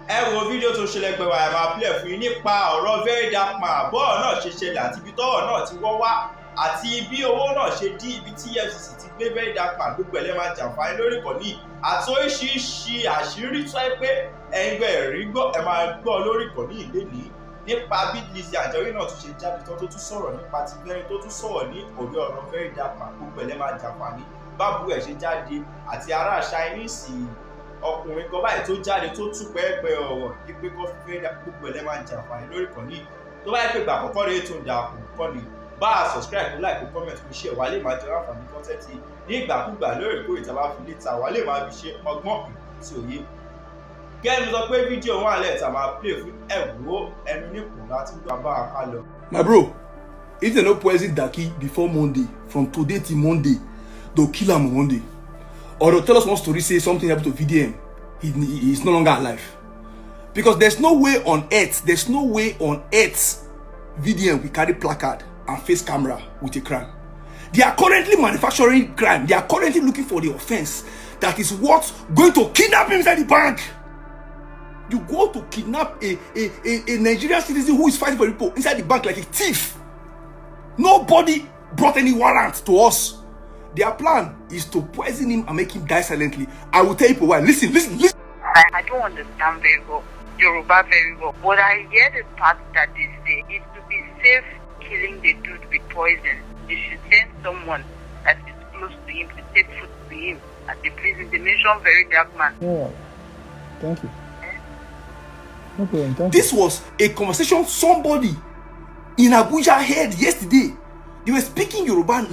ẹ wo fídíò tó ṣẹlẹ̀ gbẹ̀wà ẹ̀ máa play fún yín nípa ọ̀rọ̀ VeryDarkMan bọ́ọ̀ náà ṣe ṣẹlẹ̀ àti ibi tọ́wọ̀ náà ti wọ́ wá àti bí owó náà ṣe dí ibi tí EFCC ti gbé VeryDarkMan gbogbo ẹ̀ lẹ́ máa jàǹfààní lórí ìkànnì àti oríṣiríṣi àṣírí tó ẹ pé ẹ̀yin gbẹ̀ rí gbọ́ ẹ máa gbọ́ lórí ìkànnì ìlénìí nípa bí Lizzy Anjorin náà tún ṣe jáde tó tún sọ̀rọ̀ nípa ti Very tó tún sọ̀rọ̀ ní orí ọ̀rọ̀ VeryDarkMan gbogbo ẹ̀ lẹ́ máa jàǹfààní bábu ẹ̀ ṣe jáde àti ará Chinese ọkùnrin kan báyìí tó jáde tó tú pẹ́ẹ́pẹ́ ọ̀rọ̀ wípé kó fi gbogbo ẹ̀ lẹ́ máa jàǹfààní lórí ìkànnì tó bá yẹ pé gbà àkọ́kọ́ rèé tó ń da àkọ́kọ́ ni bá a subscribe kó like kó comment kó share wà lè máa jẹ àǹfààní kọ́ńtẹ́ẹ̀tì ní ìgbàkúgbà lóòrèkóòrè tá a bá fi létà wà lè máa fi ṣe ọgbọ́n tí òye. kẹ́mi sọ pé fídíò wọn àlẹ́ tá a máa play fún ẹ̀wọ́ ẹnu nípò láti gbà bá a ká lọ. My bro, if they no poison Daki before Monday, from today till Monday, they'll kill him on Monday. Or they'll tell us one story, say something happened to VDM. He's no longer alive. Because there's no way on earth, VDM will carry placard and face camera with a crime. They are currently manufacturing crime. They are currently looking for the offense that is what going to kidnap him inside the bank. You go to kidnap a Nigerian citizen who is fighting for people inside the bank like a thief. Nobody brought any warrant to us. Their plan is to poison him and make him die silently. I will tell you why. Listen. I don't understand very well Yoruba very well, but I hear the part that they say is to be safe killing the dude with poison. They should send someone that is close to him to take food to him at the prison. They mention VeryDarkMan. Yeah, thank you. No problem, thank This was a conversation somebody in Abuja heard yesterday. They were speaking Yoruba,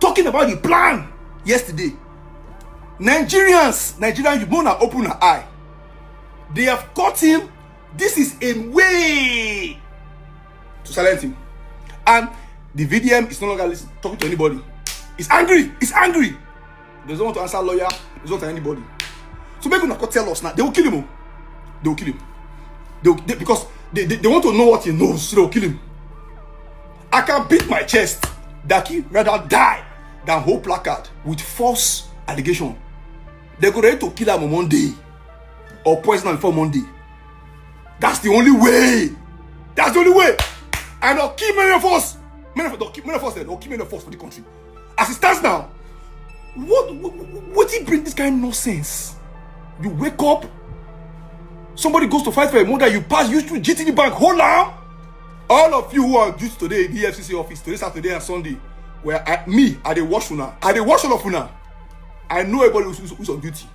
talking about the plan yesterday. Nigerians, you wanna open an eye. They have caught him. This is a way to silence him. And the VDM is no longer talking to anybody. He's angry. He doesn't want to answer lawyer. He doesn't want to anybody. So maybe not tell us now. They will kill him. Because they want to know what he knows. So they will kill him. I can beat my chest that he rather die than hold placard with false allegation. They go ready to kill him on Monday or poison him before Monday. That's the only way. And they'll kill many of us. They'll kill many of us for the country. As it stands now, what did bring this kind of nonsense? You wake up, somebody goes to fight for a mother, you pass you through GTB Bank, hold on. All of you who are due today in the EFCC office, today, Saturday and Sunday, where I dey watch una. I dey watch all of una. I know everybody who's on duty.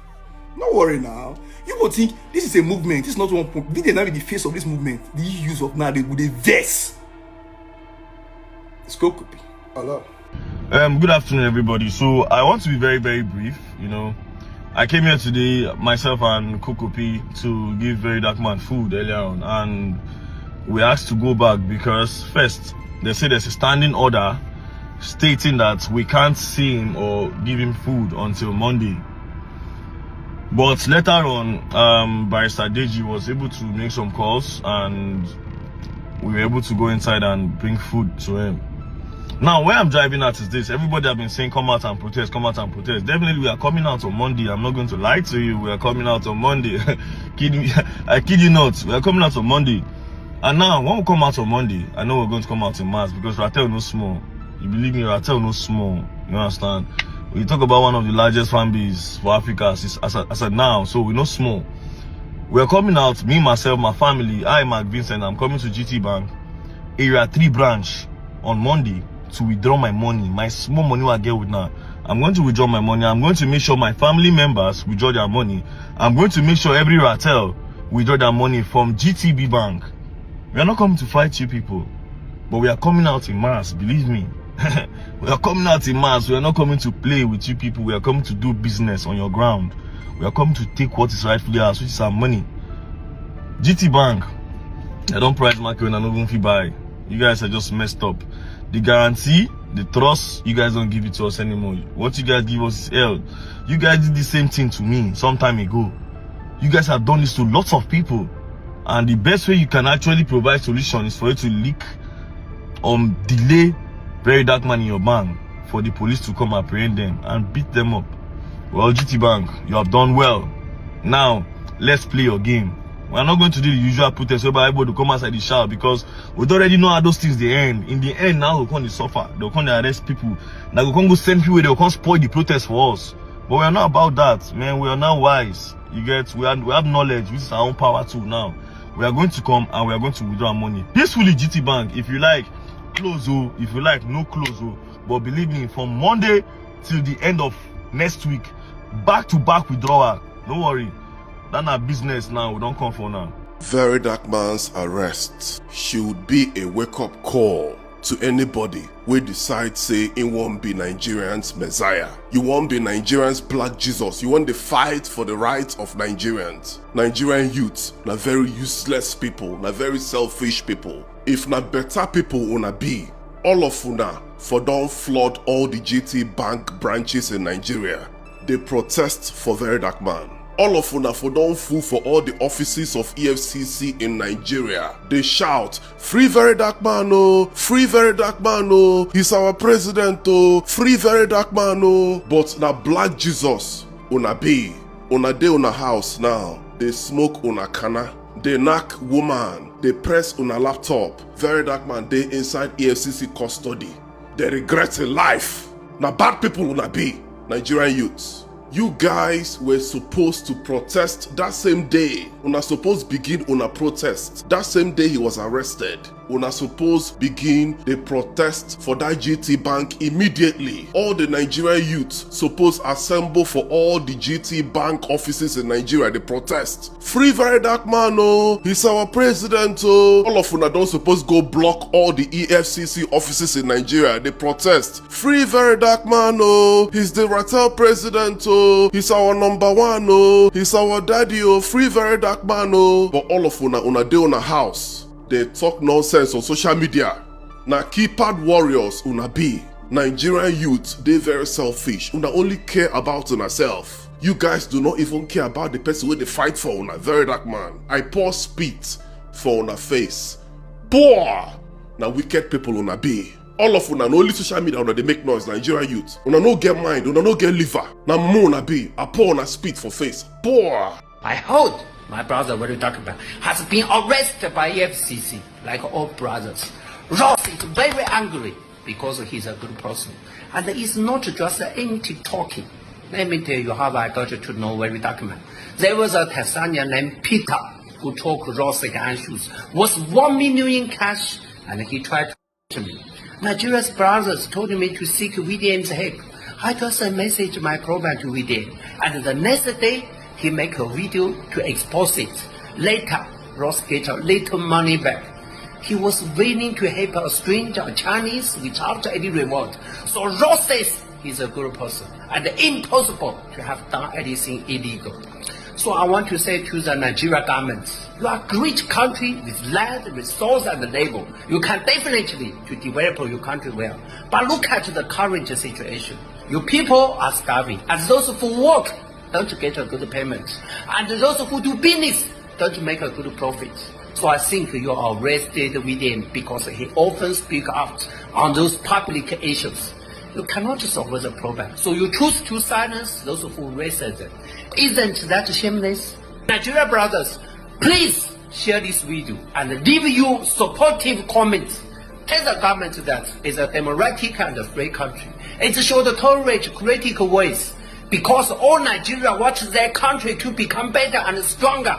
Don't worry now. You will think this is a movement. This is not one point. They now be the face of this movement. The issues of now they would vex. It's copy. Hello. Good afternoon, everybody. So I want to be very, very brief. You know, I came here today, myself and Kokopi, to give VeryDarkMan food earlier on, and we asked to go back because first they say there's a standing order stating that we can't see him or give him food until Monday. But later on, Barrister Deji was able to make some calls and we were able to go inside and bring food to him. Now, where I'm driving at is this. Everybody have been saying, come out and protest, come out and protest. Definitely, we are coming out on Monday. I'm not going to lie to you. We are coming out on Monday. I kid you not. We are coming out on Monday. And now, when we come out on Monday, I know we're going to come out in mass because Ratel no small. You believe me, Ratel no small. You understand? We talk about one of the largest fan bases for Africa as of now, so we're not small. We're coming out, me, myself, my family, I, Mark Vincent, I'm coming to GT Bank, Area 3 branch on Monday to withdraw my money, my small money I get with now. I'm going to withdraw my money. I'm going to make sure my family members withdraw their money. I'm going to make sure every Ratel withdraw their money from GTB Bank. We are not coming to fight you people, but we are coming out in mass, believe me. We are coming out in mass. We are not coming to play with you people. We are coming to do business on your ground. We are coming to take what is rightfully ours, which is our money. GT Bank, I don't price market when I don't even feel buy. You guys are just messed up. The guarantee, the trust, you guys don't give it to us anymore. What you guys give us is hell. You guys did the same thing to me some time ago. You guys have done this to lots of people. And the best way you can actually provide solution is for you to leak delay VeryDarkMan in your bank for the police to come apprehend them and beat them up. Well, GT Bank, you have done well. Now, let's play your game. We are not going to do the usual protest whereby everybody come outside the shout, because we don't already know how those things they end. In the end, now they'll come to suffer. They'll come to arrest people. Now they'll come to send people. They'll come spoil the protest for us. But we are not about that, man. We are now wise. You get? We have knowledge, which is our own power too. Now we are going to come and we are going to withdraw our money peacefully. GT Bank, if you like, close. Oh, if you like, no close. Oh, but believe me, from Monday till the end of next week, back to back withdrawal. Don't worry. That's our business now. We don't come for now. VeryDarkMan's arrest should be a wake-up call to anybody who decide say he won't be Nigerians' Messiah. You won't be Nigerians' Black Jesus. You want to fight for the rights of Nigerians. Nigerian youths, na very useless people, na very selfish people. If na better people una be, all of una for don't flood all the GT Bank branches in Nigeria. They protest for VeryDarkMan. All of una for don't fool for all the offices of EFCC in Nigeria. They shout, "Free VeryDarkMan, oh! Free VeryDarkMan, oh! He's our president, oh! Free VeryDarkMan, oh!" But na Black Jesus una be. Una dey una house now. They smoke una canna. They knock woman. They press una laptop. VeryDarkMan dey inside EFCC custody. They regret in life. Na bad people una be, Nigerian youths. You guys were supposed to protest that same day. Una supposed begin una protest. That same day he was arrested. Una supposed begin the protest for that GT Bank immediately. All the Nigerian youths supposed assemble for all the GT Bank offices in Nigeria. They protest. Free VeryDarkMan, oh! He's our president, oh! All of una don't suppose go block all the EFCC offices in Nigeria. They protest. Free VeryDarkMan, oh! He's the Rattel president, oh! He's our number one, oh! He's our daddy, oh! Free VeryDarkMan, oh! But all of una dey una house. They talk nonsense on social media. Na keypad warriors una be. Nigerian youth, they very selfish. Una only care about una self. You guys do not even care about the person where they fight for una. VeryDarkMan. I pour spit for una face. Pour! Na wicked people una be. All of una, no only social media una they make noise, Nigerian youth. Una no get mind, una no get liver. Na mo una be. I pour una spit for face. Pour! I hold my brother VeryDarkMan has been arrested by EFCC like all brothers. Ross is very angry because he's a good person. And it's not just empty talking. Let me tell you how I got to know VeryDarkMan. There was a Tanzanian named Peter who took Ross issues, was 1 million in cash, and he tried to me. Nigeria's brothers told me to seek VDM's help. I just messaged my program to VDM, and the next day, he make a video to expose it. Later, Ross get a little money back. He was willing to help a stranger, a Chinese, without any reward. So Ross says he's a good person and impossible to have done anything illegal. So I want to say to the Nigeria government, you are a great country with land, resource and labor. You can definitely to develop your country well. But look at the current situation. Your people are starving, and those who work don't get a good payment, and those who do business don't make a good profit. So I think you are arrested with him because he often speaks out on those public issues. You cannot solve the problem, so you choose to silence those who raise them. Isn't that shameless? Nigeria brothers, please share this video and leave your supportive comments. Tell the government that it's a democratic and a free country. It should tolerate critical voice, because all Nigeria wants their country to become better and stronger.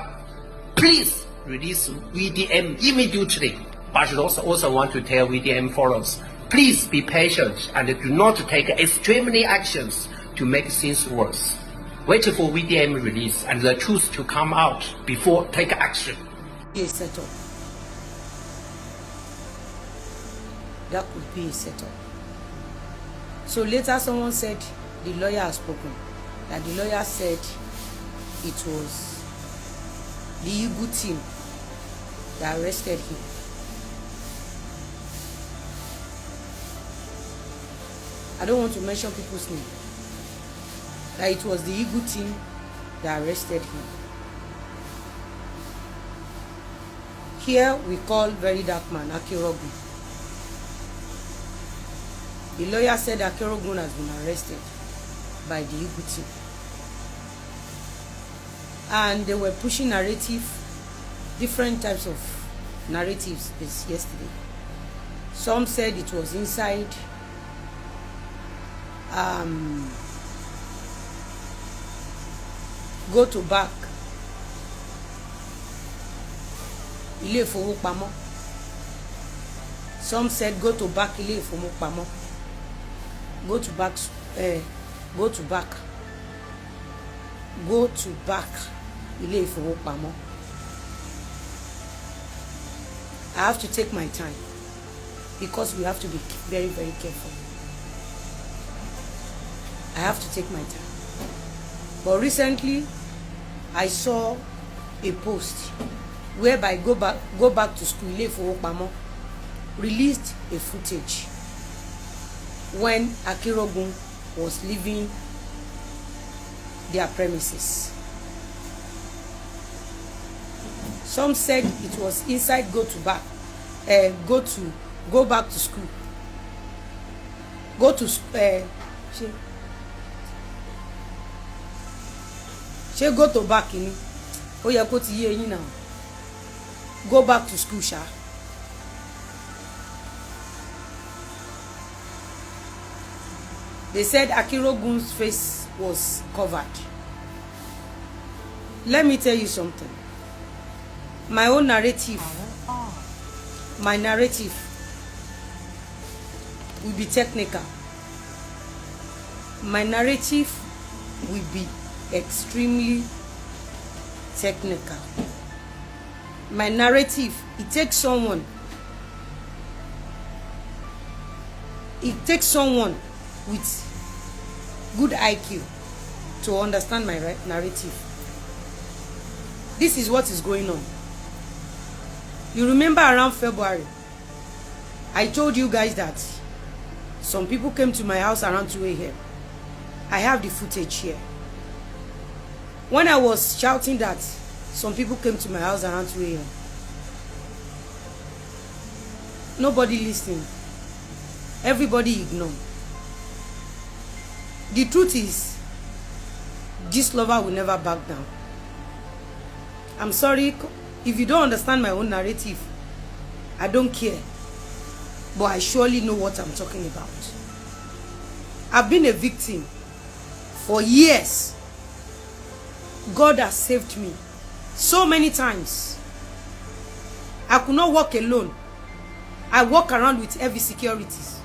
Please release VDM immediately. But I also want to tell VDM followers, please be patient and do not take extremely actions to make things worse. Wait for VDM release and the truth to come out before take action. A setup. That could be a setup. So later someone said the lawyer has spoken. That the lawyer said it was the Igbo team that arrested him. I don't want to mention people's name. That it was the Igbo team that arrested him. Here we call VeryDarkMan Akerogun. The lawyer said Akerogun has been arrested by the Igbo team. And they were pushing narrative different types of narratives this yesterday. Some said it was inside go to back ilé ìfowópamọ́. Some said go to back ilé ìfowópamọ́. Go to back go to back ilé ìfowópamọ́. I have to take my time because we have to be very, very careful. I have to take my time. But recently, I saw a post whereby go back to school ilé ìfowópamọ́ released a footage when Akirogun was leaving their premises. Some said it was inside go back to school. Ṣé go to back ni ó yẹ kó ti yé yín náà. Go back to school ṣá. They said Akirogun's face was covered. Let me tell you something. My own narrative, my narrative will be technical. My narrative will be extremely technical. My narrative, it takes someone with good IQ to understand my narrative. This is what is going on. You remember around February, I told you guys that some people came to my house around 2 a.m. I have the footage here. When I was shouting that some people came to my house around 2 a.m., nobody listened. Everybody ignored. The truth is, this lover will never back down. I'm sorry if you don't understand my own narrative. I don't care. But I surely know what I'm talking about. I've been a victim for years. God has saved me so many times. I could not walk alone. I walk around with heavy securities.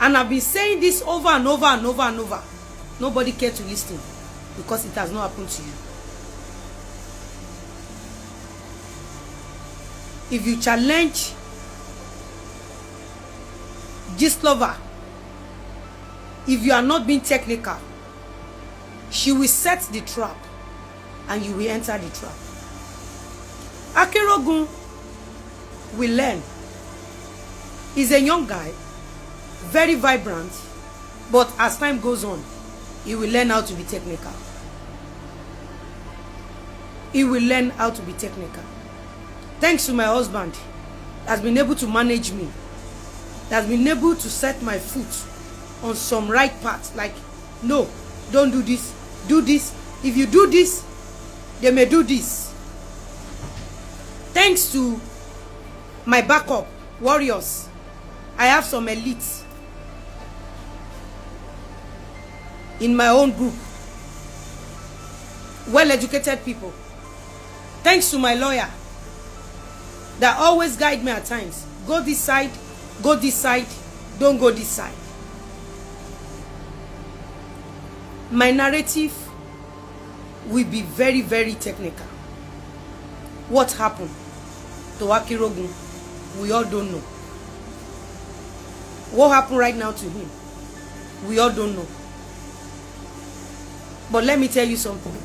And I've been saying this over and over and over and over. Nobody cared to listen because it has not happened to you. If you challenge this lover, if you are not being technical, she will set the trap and you will enter the trap. Akirogun will learn. He's a young guy, very vibrant, but as time goes on, he will learn how to be technical. He will learn how to be technical. Thanks to my husband, has been able to manage me, has been able to set my foot on some right path. Like, no, don't do this, do this. If you do this, they may do this. Thanks to my backup warriors, I have some elites in my own group, well-educated people. Thanks to my lawyer that always guide me at times. Go this side, don't go this side. My narrative will be very, very technical. What happened to Akirogun, we all don't know. What happened right now to him, we all don't know. But let me tell you something.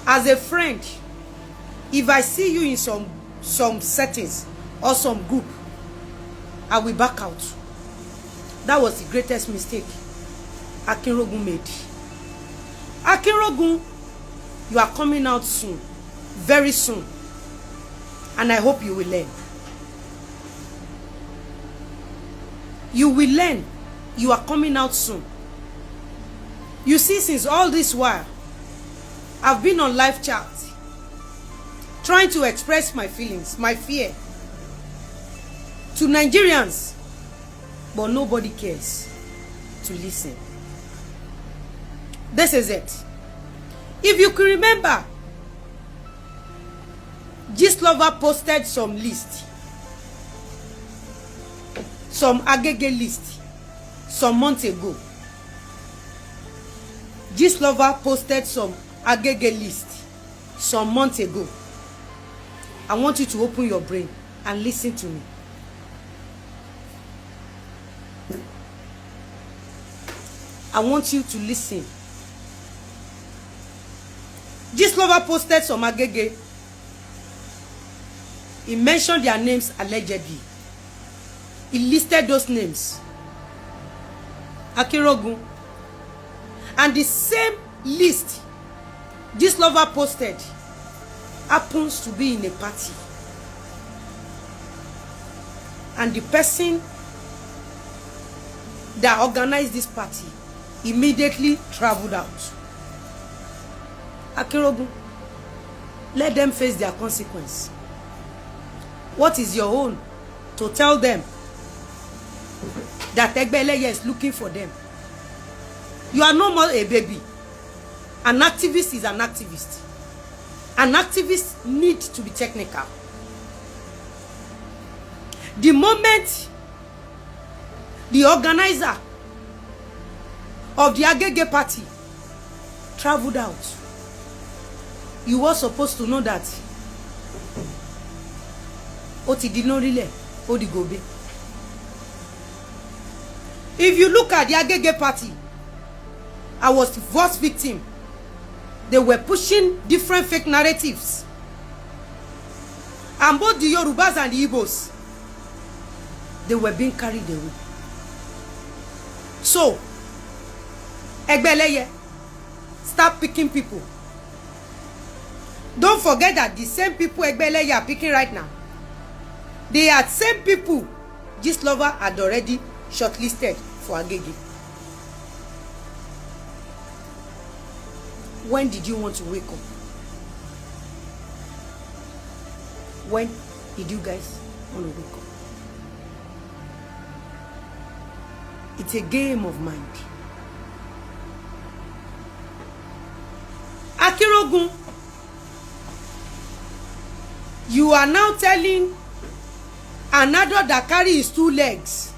As a friend, if I see you in some settings or some group, I will back out. That was the greatest mistake Akirogun made. Akirogun, you are coming out soon, very soon, and I hope you will learn. You will learn. You are coming out soon. You see, since all this while, I've been on live chat trying to express my feelings, my fear to Nigerians, but nobody cares to listen. This is it. If you can remember, Gistlover posted some list, some Agege list, some months ago. Gistlover posted some Agege list some months ago. I want you to open your brain and listen to me. I want you to listen. Gistlover posted some Agege. He mentioned their names allegedly. He listed those names. Akirogun. And the same list Gistlover posted happens to be in a party. And the person that organized this party immediately traveled out. Akirogun, let them face their consequence. What is your own to tell them that Egbeleye is looking for them? You are no more a baby. An activist is an activist. An activist needs to be technical. The moment the organizer of the Agege party traveled out, you were supposed to know that Oti did not really Odi Gobe. If you look at the Agege party, I was the first victim. They were pushing different fake narratives. And both the Yorubas and the Igbos, they were being carried away. So, Egbeleye, start picking people. Don't forget that the same people Egbeleye are picking right now, they are same people Gistlover had already shortlisted for Agege. When did you want to wake up? When did you guys want to wake up? It's a game of mind. Akirogun, you are now telling another that carry his two legs.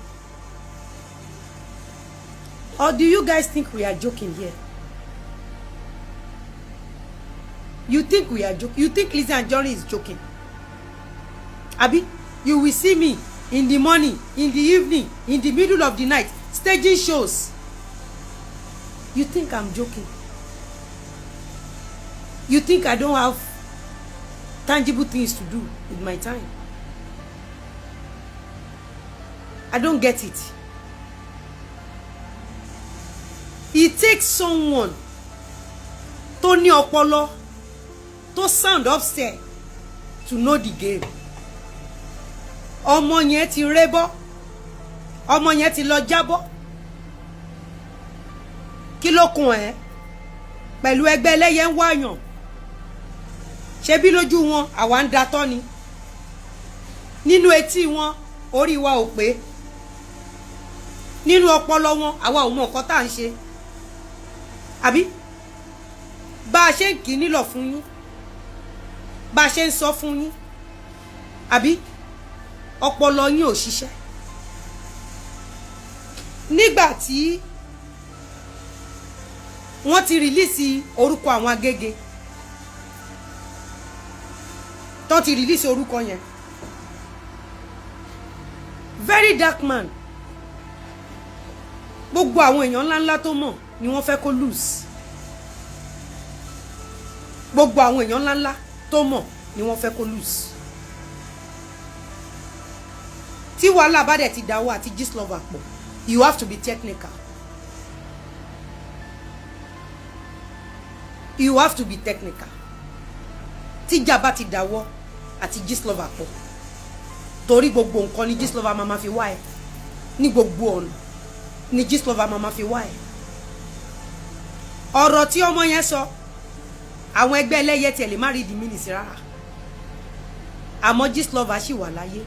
Or do you guys think we are joking here? You think we are joking? You think Lizzy Anjorin is joking? Abi, you will see me in the morning, in the evening, in the middle of the night, staging shows. You think I'm joking? You think I don't have tangible things to do with my time? I don't get it. It takes someone to ní ọpọlọ, to sound upstairs, to know the game. Ọmọ yẹn ti rébọ́, ọmọ yẹn ti lọ jábọ́. Kí ló kàn ẹ́? Pẹ̀lú Egbeleye ń wáyàn. Ṣebí lójú wọn àwa ń datọ́ ni. Nínú etí wọn orí wa ò pé. Nínú ọpọlọ wọn àwa ò mọ nǹkan tá ń ṣe. Àbí bá a ṣe ń kì nílọ̀ fún yín, bá a ṣe ń sọ fún yín, àbí ọpọlọ yín ò ṣiṣẹ́. Nígbà tí wọ́n ti rìlíìsì orúkọ àwọn Agége, tó ti rìlíìsì orúkọ yẹn, VeryDarkMan, gbogbo àwọn èèyàn ńláńlá tó mọ̀ ni wọ́n fẹ́ kó lose. Gbogbo àwọn èèyàn ńláńlá tó mọ̀ ni wọ́n fẹ́ kó lose. Tí wàhálà bá dẹ̀ ti dáwọ́ àti Gistlover pọ̀, you have to be technical. You have to be technical. Tí ìjà bá ti dáwọ́ àti Gistlover pọ̀, torí gbogbo nǹkan ni Gistlover máa fi wá ẹ. Ní gbogbo ọ̀nà ni Gistlover máa fi wá ẹ. Ọ̀rọ̀ tí ọmọ yẹn sọ, àwọn Egbeleye tiẹ̀ lè má rí di mínísì rárá. àmọ́ Gistlover ṣì wà láyé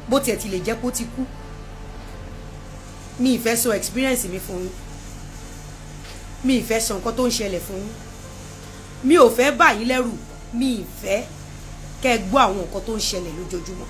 bó tiẹ̀ ti lè jẹ́ kó ti kú. Mi ìfẹ́ sọ experience mi fún yín, mi ìfẹ́ sọ nǹkan tó ń ṣẹlẹ̀ fún yín, mi ò fẹ́ bà yín lẹ́rù, mi ìfẹ́ kẹ́ gbọ́ àwọn nǹkan tó ń ṣẹlẹ̀ lójoojúmọ́.